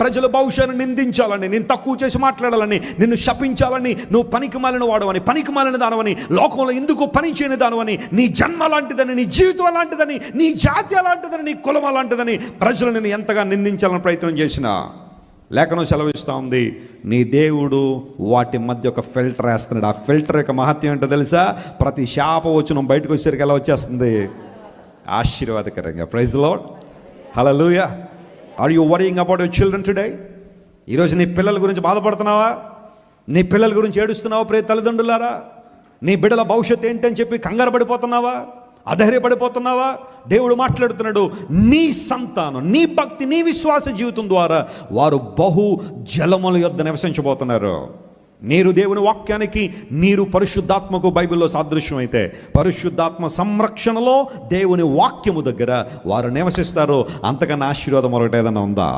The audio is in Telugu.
ప్రజల భవిష్యత్తు నిందించాలని, నేను తక్కువ చేసి మాట్లాడాలని, నిన్ను శపించాలని, నువ్వు పనికి మాలిన వాడవని, పనికి మాలిన దానవని, లోకంలో ఎందుకు పని చేయని దానవని, నీ జన్మ అలాంటిదని, నీ జీవితం అలాంటిదని, నీ జాతి అలాంటిదని, నీ కులం అలాంటిదని ప్రజలు నేను ఎంతగా నిందించాలని ప్రయత్నం చేసినా, లేఖనం సెలవిస్తూ ఉంది, నీ దేవుడు వాటి మధ్య ఒక ఫిల్టర్ వేస్తున్నాడు. ఆ ఫిల్టర్ యొక్క మహత్యం ఏంటో తెలుసా? ప్రతి శాపవచనం బయటకు వచ్చేసరికి ఎలా వచ్చేస్తుంది? ఆశీర్వాదకరంగా. Praise the lord, hallelujah. Are you worrying about your children today? ఈరోజు నీ పిల్లల గురించి బాధపడుతున్నావా? నీ పిల్లల గురించి ఏడుస్తున్నావా? ప్రియ తల్లిదండ్రులారా, నీ బిడ్డల భవిష్యత్తు ఏంటని చెప్పి కంగారు పడిపోతున్నావా? అధైర్యపడిపోతున్నావా? దేవుడు మాట్లాడుతున్నాడు, నీ సంతానం, నీ భక్తి, నీ విశ్వాస జీవితం ద్వారా వారు బహు జలముల యొద్ద నివసించబోతున్నారు. నీరు దేవుని వాక్యానికి, నీరు పరిశుద్ధాత్మకు బైబిల్లో సాదృశ్యం అయితే, పరిశుద్ధాత్మ సంరక్షణలో దేవుని వాక్యము దగ్గర వారు నివసిస్తారు. అంతకన్నా ఆశీర్వాదం మరొకటి ఏదైనా ఉందా?